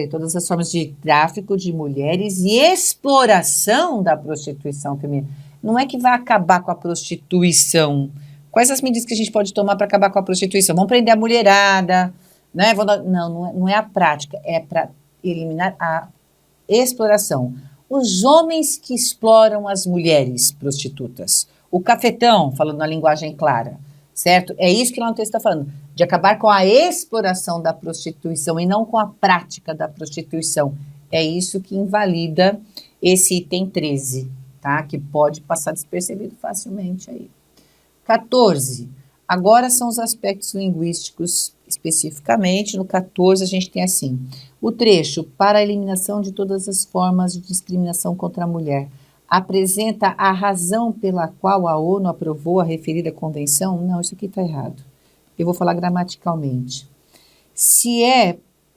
todas as formas de tráfico de mulheres e exploração da prostituição feminina. Não é que vai acabar com a prostituição. Quais as medidas que a gente pode tomar para acabar com a prostituição? Vamos prender a mulherada, né? Não é a prática, é para eliminar a exploração. Os homens que exploram as mulheres prostitutas. O cafetão, falando na linguagem clara, certo? É isso que lá no texto está falando, de acabar com a exploração da prostituição e não com a prática da prostituição. É isso que invalida esse item 13. Tá? Que pode passar despercebido facilmente aí. 14. Agora são os aspectos linguísticos especificamente. No 14 a gente tem assim: o trecho para a eliminação de todas as formas de discriminação contra a mulher apresenta a razão pela qual a ONU aprovou a referida convenção? Não, isso aqui está errado. Eu vou falar gramaticalmente. Se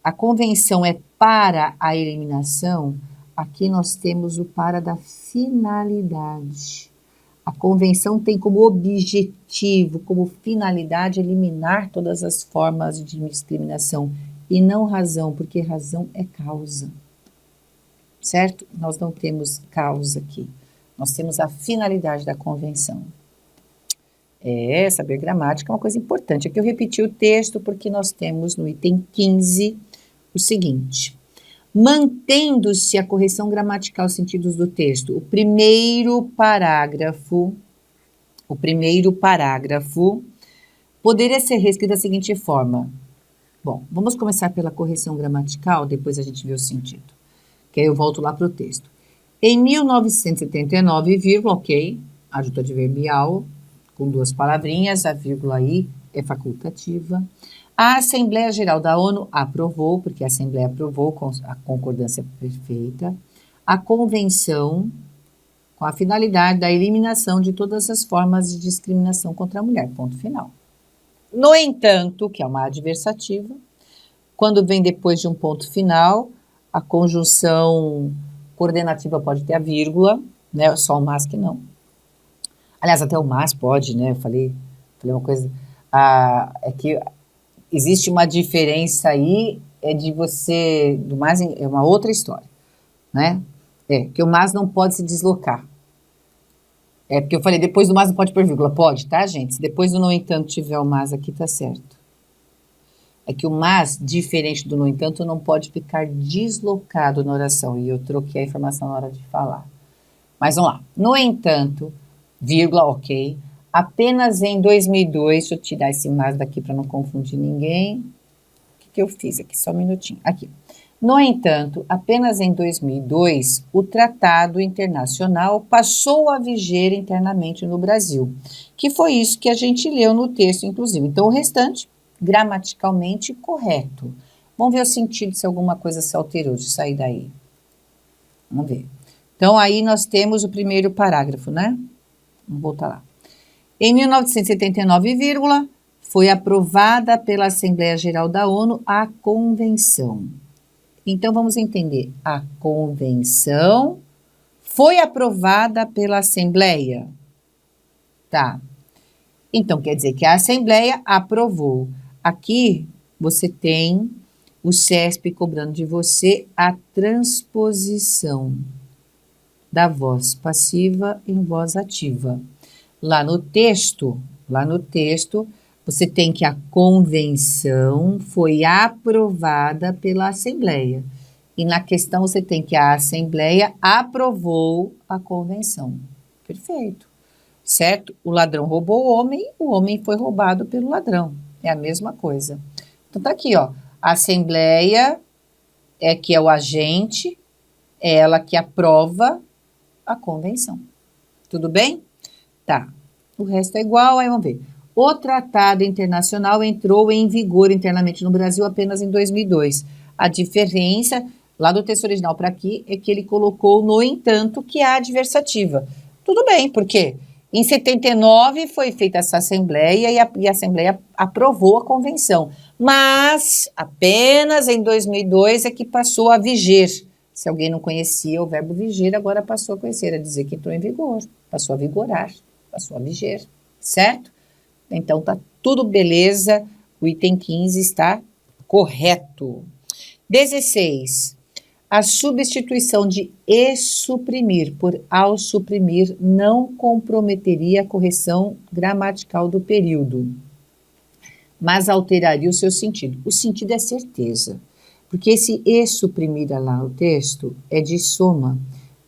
a convenção é para a eliminação, aqui nós temos o para da finalidade. A convenção tem como objetivo, como finalidade, eliminar todas as formas de discriminação e não razão, porque razão é causa. Certo? Nós não temos causa aqui. Nós temos a finalidade da convenção. Saber gramática é uma coisa importante. Aqui eu repeti o texto porque nós temos no item 15 o seguinte: mantendo-se a correção gramatical aos sentidos do texto, o primeiro parágrafo poderia ser reescrito da seguinte forma. Bom, vamos começar pela correção gramatical, depois a gente vê o sentido. Que aí eu volto lá para o texto. Em 1979, ok, adjunto adverbial, com duas palavrinhas, a vírgula aí é facultativa. A Assembleia Geral da ONU aprovou, porque a Assembleia aprovou com a concordância perfeita, a convenção com a finalidade da eliminação de todas as formas de discriminação contra a mulher, ponto final. No entanto, que é uma adversativa, quando vem depois de um ponto final, a conjunção coordenativa pode ter a vírgula, né? Só o mas que não. Aliás, até o mas pode, né? Eu falei uma coisa, é que existe uma diferença aí, do mas é uma outra história, né? Que o mas não pode se deslocar. Porque eu falei, depois do mas não pode pôr vírgula. Pode, tá, gente? Se depois do no entanto tiver o mas aqui, tá certo. É que o mas, diferente do no entanto, não pode ficar deslocado na oração. E eu troquei a informação na hora de falar. Mas vamos lá. No entanto, vírgula, ok. Apenas em 2002, deixa eu tirar esse mas daqui para não confundir ninguém. O que eu fiz aqui? Só um minutinho. Aqui. No entanto, apenas em 2002, o Tratado Internacional passou a viger internamente no Brasil, que foi isso que a gente leu no texto, inclusive. Então, o restante, gramaticalmente correto. Vamos ver o sentido se alguma coisa se alterou de sair daí. Vamos ver. Então, aí nós temos o primeiro parágrafo, né? Vamos voltar lá. Em 1979, foi aprovada pela Assembleia Geral da ONU a Convenção. Então, vamos entender. A Convenção foi aprovada pela Assembleia. Tá. Então, quer dizer que a Assembleia aprovou. Aqui, você tem o CESP cobrando de você a transposição da voz passiva em voz ativa. Lá no texto, você tem que a convenção foi aprovada pela Assembleia. E na questão você tem que a Assembleia aprovou a convenção. Perfeito. Certo? O ladrão roubou o homem foi roubado pelo ladrão. É a mesma coisa. Então tá aqui, ó. A Assembleia é que é o agente, é ela que aprova a convenção. Tudo bem? Tá. O resto é igual, aí vamos ver. O Tratado Internacional entrou em vigor internamente no Brasil apenas em 2002. A diferença, lá do texto original para aqui, é que ele colocou, no entanto, que há adversativa. Tudo bem, porque em 79 foi feita essa Assembleia e a Assembleia aprovou a convenção. Mas apenas em 2002 é que passou a viger. Se alguém não conhecia o verbo viger, agora passou a conhecer, a dizer que entrou em vigor, passou a vigorar, passou a viger, certo? Então tá tudo beleza, o item 15 está correto. 16. A substituição de e suprimir por ao suprimir não comprometeria a correção gramatical do período, mas alteraria o seu sentido. O sentido é certeza. Porque esse e suprimir lá no texto é de soma.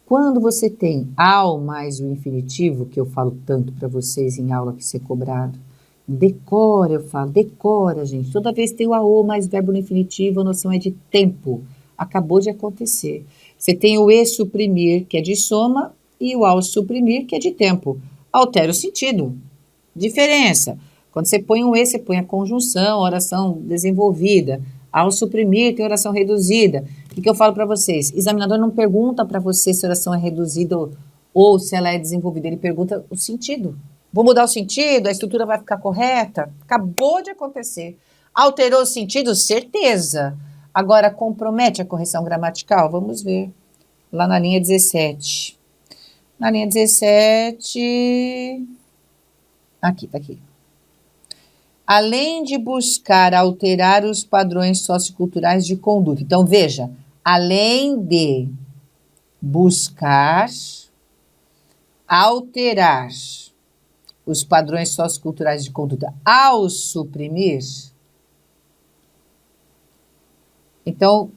Quando você tem ao mais o infinitivo, que eu falo tanto para vocês em aula que ser cobrado, decora, eu falo, decora, gente. Toda vez tem o AO mais verbo no infinitivo, a noção é de tempo. Acabou de acontecer. Você tem o e suprimir, que é de soma, e o ao suprimir, que é de tempo. Altera o sentido. Diferença. Quando você põe um e, você põe a conjunção, oração desenvolvida. Ao suprimir, tem oração reduzida. O que eu falo para vocês? Examinador não pergunta para você se a oração é reduzida ou se ela é desenvolvida. Ele pergunta o sentido. Vou mudar o sentido? A estrutura vai ficar correta? Acabou de acontecer. Alterou o sentido? Certeza. Agora, compromete a correção gramatical? Vamos ver. Lá na linha 17. Na linha 17... Aqui, tá aqui. Além de buscar alterar os padrões socioculturais de conduta. Então, veja, além de buscar alterar os padrões socioculturais de conduta ao suprimir, então,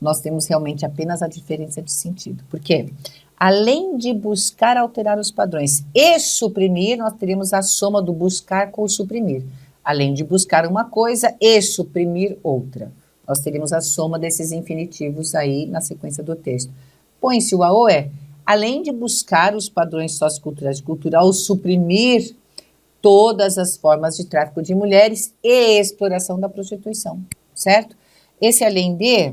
nós temos realmente apenas a diferença de sentido. Por quê? Além de buscar alterar os padrões e suprimir, nós teríamos a soma do buscar com o suprimir. Além de buscar uma coisa e suprimir outra. Nós teríamos a soma desses infinitivos aí na sequência do texto. Põe-se o AO além de buscar os padrões socioculturais de cultura ao suprimir todas as formas de tráfico de mulheres e exploração da prostituição, certo? Esse além de,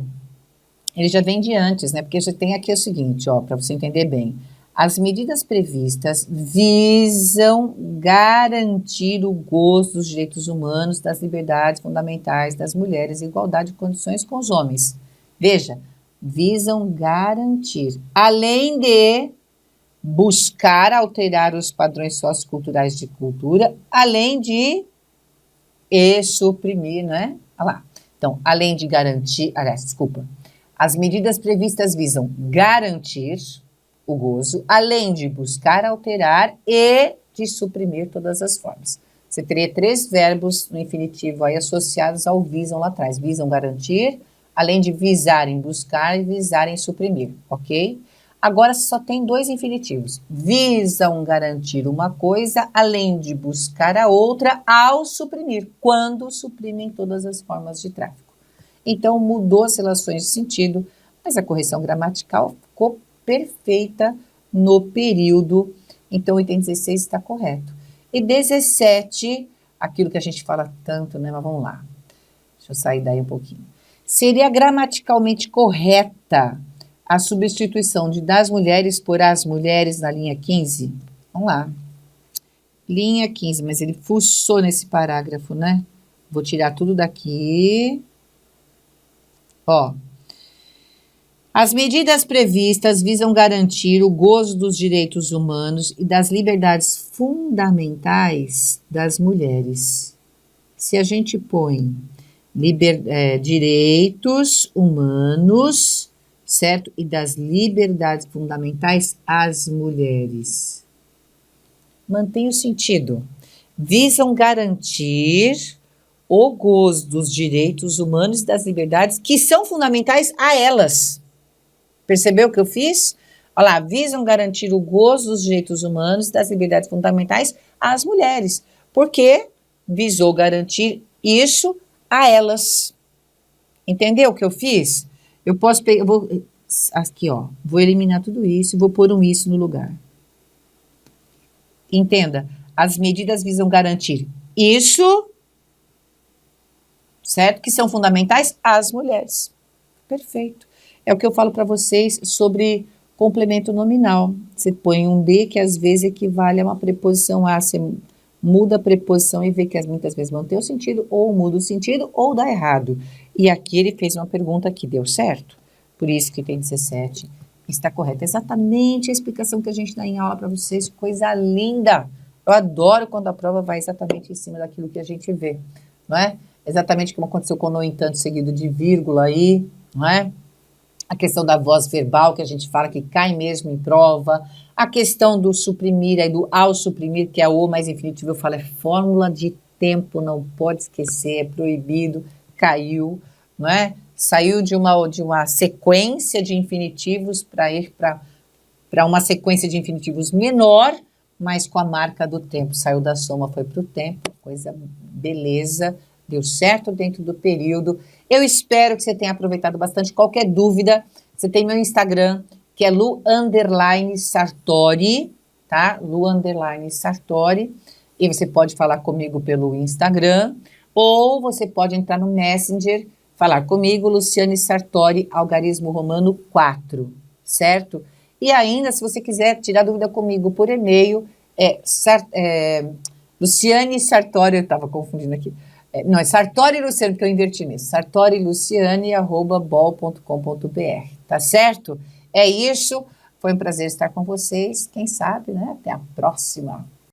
ele já vem de antes, né? Porque já tem aqui o seguinte, ó, para você entender bem. As medidas previstas visam garantir o gozo dos direitos humanos, das liberdades fundamentais das mulheres e igualdade de condições com os homens. Veja, visam garantir, além de buscar alterar os padrões socioculturais de cultura, além de suprimir, né? Olha lá. Então, além de garantir, as medidas previstas visam garantir o gozo, além de buscar alterar e de suprimir todas as formas. Você teria 3 verbos no infinitivo aí associados ao visam lá atrás. Visam garantir, além de visarem buscar e visarem suprimir, ok? Agora só tem 2 infinitivos. Visam garantir uma coisa, além de buscar a outra ao suprimir, quando suprimem todas as formas de tráfico. Então mudou as relações de sentido, mas a correção gramatical ficou perfeita no período. Então o item 16 está correto. E 17, aquilo que a gente fala tanto, né? Mas vamos lá. Deixa eu sair daí um pouquinho. Seria gramaticalmente correta a substituição de das mulheres por as mulheres na linha 15? Vamos lá. Linha 15, mas ele fuçou nesse parágrafo, né? Vou tirar tudo daqui. Ó. As medidas previstas visam garantir o gozo dos direitos humanos e das liberdades fundamentais das mulheres. Se a gente põe direitos humanos, certo? E das liberdades fundamentais às mulheres. Mantém o sentido. Visam garantir o gozo dos direitos humanos e das liberdades que são fundamentais a elas. Percebeu o que eu fiz? Olha lá, visam garantir o gozo dos direitos humanos e das liberdades fundamentais às mulheres. Porque visou garantir isso a elas. Entendeu o que eu fiz? Eu posso pegar, aqui ó, vou eliminar tudo isso e vou pôr um isso no lugar. Entenda, as medidas visam garantir isso, certo? Que são fundamentais às mulheres. Perfeito. É o que eu falo para vocês sobre complemento nominal. Você põe um de que às vezes equivale a uma preposição a, você muda a preposição e vê que muitas vezes não tem o sentido, ou muda o sentido, ou dá errado. E aqui ele fez uma pergunta que deu certo. Por isso que tem 17 está correto. Exatamente a explicação que a gente dá em aula para vocês. Coisa linda. Eu adoro quando a prova vai exatamente em cima daquilo que a gente vê, não é? Exatamente como aconteceu com o no entanto seguido de vírgula aí, não é? A questão da voz verbal, que a gente fala que cai mesmo em prova. A questão do suprimir, aí do ao suprimir, que é o mais infinitivo, eu falo, é fórmula de tempo, não pode esquecer, é proibido, caiu, não é? Saiu de uma sequência de infinitivos para ir para uma sequência de infinitivos menor, mas com a marca do tempo. Saiu da soma, foi para o tempo, coisa beleza, deu certo dentro do período. Eu espero que você tenha aproveitado bastante. Qualquer dúvida, você tem meu Instagram, que é Lu_Sartori, tá? Lu_Sartori. E você pode falar comigo pelo Instagram, ou você pode entrar no Messenger, falar comigo, Luciane Sartori, algarismo romano 4, certo? E ainda, se você quiser tirar dúvida comigo por e-mail, Luciane Sartori, eu estava confundindo aqui, não, é Sartori Luciane, porque eu inverti nisso, sartoriluciane@bol.com.br, tá certo? É isso, foi um prazer estar com vocês, quem sabe, né? Até a próxima!